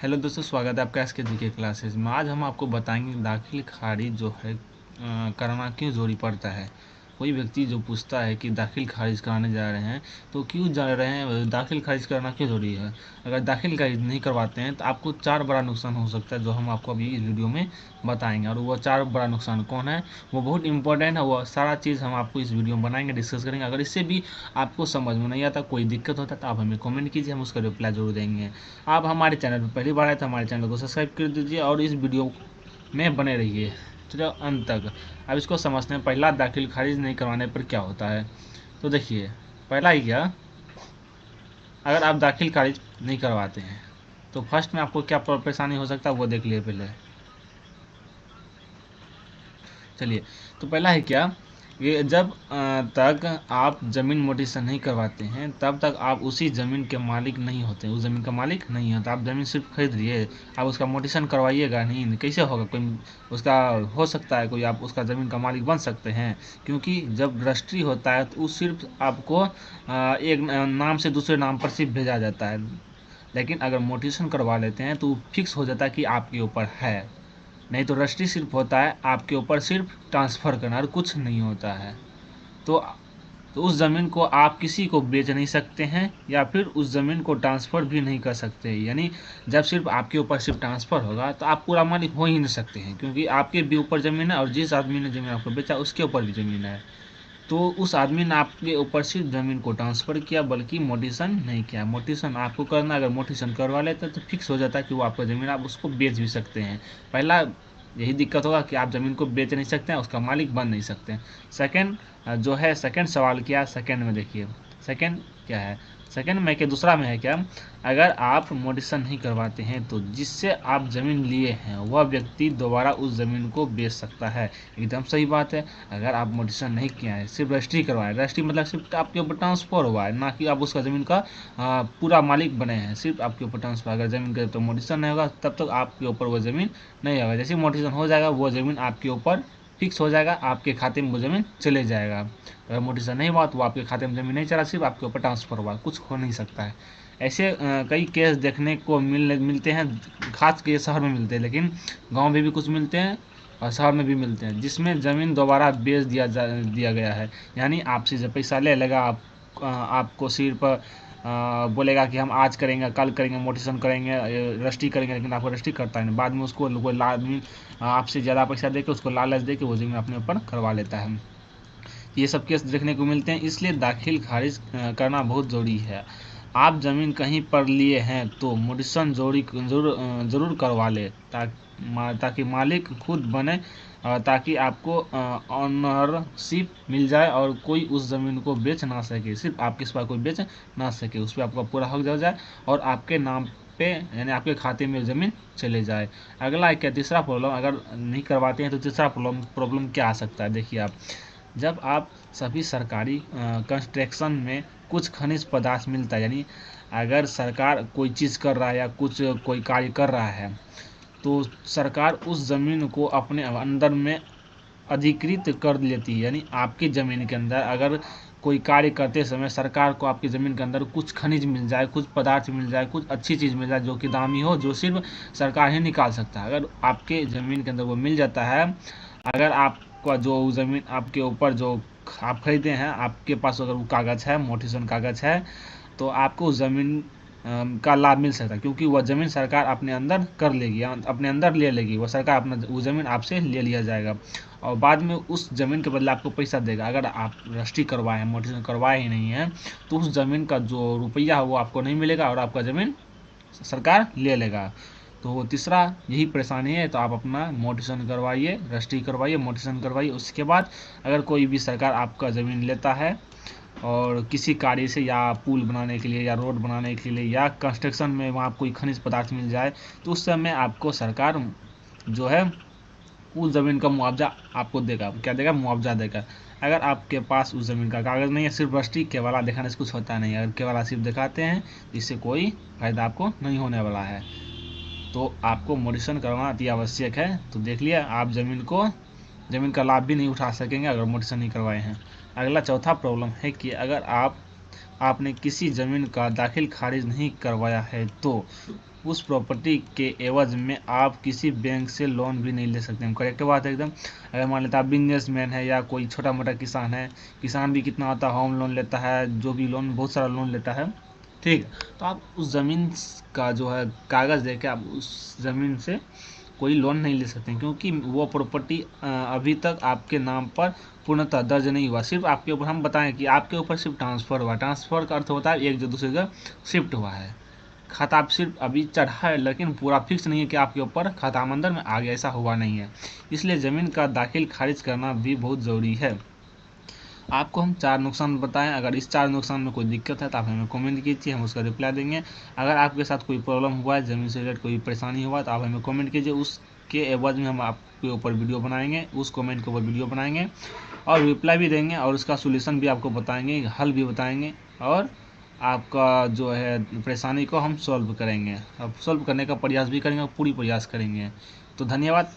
Hello दोस्तों, स्वागत है आपका एस के जी के क्लासेज में। आज हम आपको बताएंगे दाखिल खारिज जो है कराना क्यों ज़रूरी पड़ता है। कोई व्यक्ति जो पूछता है कि दाखिल खारिज कराने जा रहे हैं तो क्यों जा रहे हैं, दाखिल खारिज कराना क्यों ज़रूरी है। अगर दाखिल खारिज नहीं करवाते हैं तो आपको 4 बड़ा नुकसान हो सकता है, जो हम आपको अभी इस वीडियो में बताएंगे। और वो 4 बड़ा नुकसान कौन है, वो बहुत इंपॉर्टेंट है। वो सारा चीज़ हम आपको इस वीडियो में बनाएंगे, डिस्कस करेंगे। अगर इससे भी आपको समझ में नहीं आता, कोई दिक्कत होता है, तो आप हमें कमेंट कीजिए, हम उसका रिप्लाई जरूर देंगे। आप हमारे चैनल पर पहली बार आए तो हमारे चैनल को सब्सक्राइब कर दीजिए और इस वीडियो में बने रहिए चलो अंत तक। अब इसको समझते हैं, पहला दाखिल खारिज नहीं करवाने पर क्या होता है। तो देखिए, पहला ही क्या, अगर आप दाखिल खारिज नहीं करवाते हैं तो फर्स्ट में आपको क्या परेशानी हो सकता है वो देख लिए पहले। चलिए, तो पहला है क्या, ये जब तक आप ज़मीन मोटिशन नहीं करवाते हैं तब तक आप उसी ज़मीन के मालिक नहीं होते, उस ज़मीन का मालिक नहीं होता। आप ज़मीन सिर्फ खरीद लिए, आप उसका मोटिशन करवाइएगा नहीं, कैसे होगा। कोई उसका हो सकता है, कोई आप उसका ज़मीन का मालिक बन सकते हैं, क्योंकि जब रजिस्ट्री होता है तो उस सिर्फ आपको एक नाम से दूसरे नाम पर सिर्फ भेजा जाता है। लेकिन अगर मोटिशन करवा लेते हैं तो फिक्स हो जाता है कि आपके ऊपर है। नहीं तो रजिस्ट्री सिर्फ होता है आपके ऊपर सिर्फ ट्रांसफ़र करना और कुछ नहीं होता है। तो उस ज़मीन को आप किसी को बेच नहीं सकते हैं या फिर उस ज़मीन को ट्रांसफ़र भी नहीं कर सकते। यानी जब सिर्फ आपके ऊपर सिर्फ ट्रांसफ़र होगा तो आप पूरा मालिक हो ही नहीं सकते हैं, क्योंकि आपके भी ऊपर ज़मीन है और जिस आदमी ने ज़मीन आपको बेचा उसके ऊपर भी ज़मीन है। तो उस आदमी ने आपके ऊपर सिर्फ ज़मीन को ट्रांसफ़र किया, बल्कि मोटिशन नहीं किया। मोटिशन आपको करना, अगर मोटिशन करवा लेते हैं तो फिक्स हो जाता है कि वो आपका ज़मीन, आप उसको बेच भी सकते हैं। पहला यही दिक्कत होगा कि आप ज़मीन को बेच नहीं सकते हैं, उसका मालिक बन नहीं सकते हैं। सेकंड जो है, सेकंड सवाल क्या है, सेकंड में देखिए, सेकंड क्या है, सेकंड में क्या, दूसरा में है क्या, अगर आप मोटिशन नहीं करवाते हैं तो जिससे आप ज़मीन लिए हैं वह व्यक्ति दोबारा उस ज़मीन को बेच सकता है। एकदम सही बात है। अगर आप मोटिशन नहीं किया है, सिर्फ रजिस्ट्री करवाए, रजिस्ट्री मतलब सिर्फ आपके ऊपर ट्रांसफ़र हुआ है, ना कि आप उसका ज़मीन का पूरा मालिक बने हैं, सिर्फ आपके ऊपर ट्रांसफ़र। अगर ज़मीन का तो मोटिशन नहीं होगा तब तक आपके ऊपर वो ज़मीन नहीं होगा। जैसे मोटिशन हो जाएगा वो ज़मीन आपके ऊपर फिक्स हो जाएगा, आपके खाते में वो ज़मीन चले जाएगा। अगर मोटिशन नहीं हुआ तो आपके खाते में ज़मीन नहीं चला, सिर्फ आपके ऊपर ट्रांसफ़र हुआ, कुछ हो नहीं सकता है। ऐसे कई केस देखने को मिलते हैं, खास के शहर में मिलते हैं, लेकिन गांव में भी कुछ मिलते हैं और शहर में भी मिलते हैं, जिसमें ज़मीन दोबारा बेच दिया गया है। यानी आपसे जब पैसा ले लेगा, आपको सिर्फ बोलेगा कि हम आज करेंगे, कल करेंगे, मोटिशन करेंगे, रजिस्ट्री करेंगे, लेकिन आपको रजिस्ट्री करता है। बाद में उसको कोई आदमी आपसे ज़्यादा पैसा दे के, उसको लालच दे के वो ज़मीन अपने ऊपर करवा लेता है। ये सब केस देखने को मिलते हैं, इसलिए दाखिल खारिज करना बहुत ज़रूरी है। आप ज़मीन कहीं पर लिए हैं तो मोटिशन ज़रूर करवा ले, ताकि मालिक खुद बने, ताकि आपको ऑनरशिप मिल जाए और कोई उस ज़मीन को बेच ना सके, सिर्फ आपके सिवा कोई बेच ना सके, उस पर आपका पूरा हक हो जाए और आपके नाम पे, यानी आपके खाते में ज़मीन चले जाए। अगला क्या, तीसरा प्रॉब्लम, अगर नहीं करवाते हैं तो तीसरा प्रॉब्लम क्या आ सकता है। देखिए, आप जब आप सभी सरकारी कंस्ट्रक्शन में कुछ खनिज पदार्थ मिलता है, यानी अगर सरकार कोई चीज़ कर रहा है या कुछ कोई कार्य कर रहा है तो सरकार उस ज़मीन को अपने अंदर में अधिकृत कर लेती है। यानी आपकी ज़मीन के अंदर अगर कोई कार्य करते समय सरकार को आपकी ज़मीन के अंदर कुछ खनिज मिल जाए, कुछ पदार्थ मिल जाए, कुछ अच्छी चीज़ मिल जाए जो कि दामी हो, जो सिर्फ सरकार ही निकाल सकता है, अगर आपके ज़मीन के अंदर वो मिल जाता है, अगर आपका जो ज़मीन आपके ऊपर जो आप खरीदे हैं, आपके पास अगर वो कागज़ है, मोटिशन कागज़ है, तो आपको उस ज़मीन का लाभ मिल सकता है, क्योंकि वह ज़मीन सरकार अपने अंदर कर लेगी, अपने अंदर ले लेगी, वह सरकार अपना वो ज़मीन आपसे ले लिया जाएगा और बाद में उस ज़मीन के बदले आपको पैसा देगा। अगर आप रजिस्ट्री करवाए हैं, मोटिशन करवाए ही नहीं है, तो उस ज़मीन का जो रुपया है वो आपको नहीं मिलेगा और आपका ज़मीन सरकार ले लेगा। तो तीसरा यही परेशानी है। तो आप अपना मोटिशन करवाइए, रजिस्ट्री करवाइए, मोटिशन करवाइए। उसके बाद अगर कोई भी सरकार आपका ज़मीन लेता है और किसी कार्य से, या पुल बनाने के लिए, या रोड बनाने के लिए, या कंस्ट्रक्शन में वहाँ कोई खनिज पदार्थ मिल जाए, तो उस समय आपको सरकार जो है उस ज़मीन का मुआवजा आपको देगा। क्या देगा? मुआवजा देगा। अगर आपके पास उस ज़मीन का कागज़ नहीं है, सिर्फ रजिस्ट्री केवला दिखाने से कुछ होता नहीं है। अगर केवला सिर्फ दिखाते हैं तो इससे कोई फ़ायदा आपको नहीं होने वाला है। तो आपको मोटिशन करवाना अति आवश्यक है। तो देख लिया, आप ज़मीन का लाभ भी नहीं उठा सकेंगे अगर मोटिशन नहीं करवाए हैं। अगला चौथा प्रॉब्लम है कि अगर आप आपने किसी ज़मीन का दाखिल खारिज नहीं करवाया है तो उस प्रॉपर्टी के एवज में आप किसी बैंक से लोन भी नहीं ले सकते हैं। करेक्ट बात है एकदम। अगर मान लेता आप बिजनेसमैन है या कोई छोटा मोटा किसान है, किसान भी कितना होता है, होम लोन लेता है, जो भी लोन, बहुत सारा लोन लेता है, ठीक है, तो आप उस ज़मीन का जो है कागज़ दे के आप उस ज़मीन से कोई लोन नहीं ले सकते हैं, क्योंकि वो प्रॉपर्टी अभी तक आपके नाम पर पूर्णतः दर्ज नहीं हुआ। सिर्फ आपके ऊपर हम बताएं कि आपके ऊपर सिर्फ ट्रांसफ़र हुआ। ट्रांसफ़र का अर्थ होता है एक जगह दूसरी जगह शिफ्ट हुआ है। खाता आप सिर्फ अभी चढ़ा है, लेकिन पूरा फिक्स नहीं है कि आपके ऊपर खाता मंदिर में आ गया, ऐसा हुआ नहीं है। इसलिए ज़मीन का दाखिल खारिज करना भी बहुत ज़रूरी है। आपको हम 4 नुकसान बताएं। अगर इस 4 नुकसान में कोई दिक्कत है तो आप हमें कमेंट कीजिए, हम उसका रिप्लाई देंगे। अगर आपके साथ कोई प्रॉब्लम हुआ है, ज़मीन से रिलेटेड कोई परेशानी हुआ तो आप हमें कमेंट कीजिए, उसके एवज में हम आपके ऊपर वीडियो बनाएंगे, उस कमेंट के ऊपर वीडियो बनाएंगे और रिप्लाई भी देंगे और उसका सोल्यूशन भी आपको बताएंगे, हल भी बताएंगे और आपका जो है परेशानी को हम सॉल्व करेंगे। अब सॉल्व करने का प्रयास भी करेंगे और पूरी प्रयास करेंगे। तो धन्यवाद।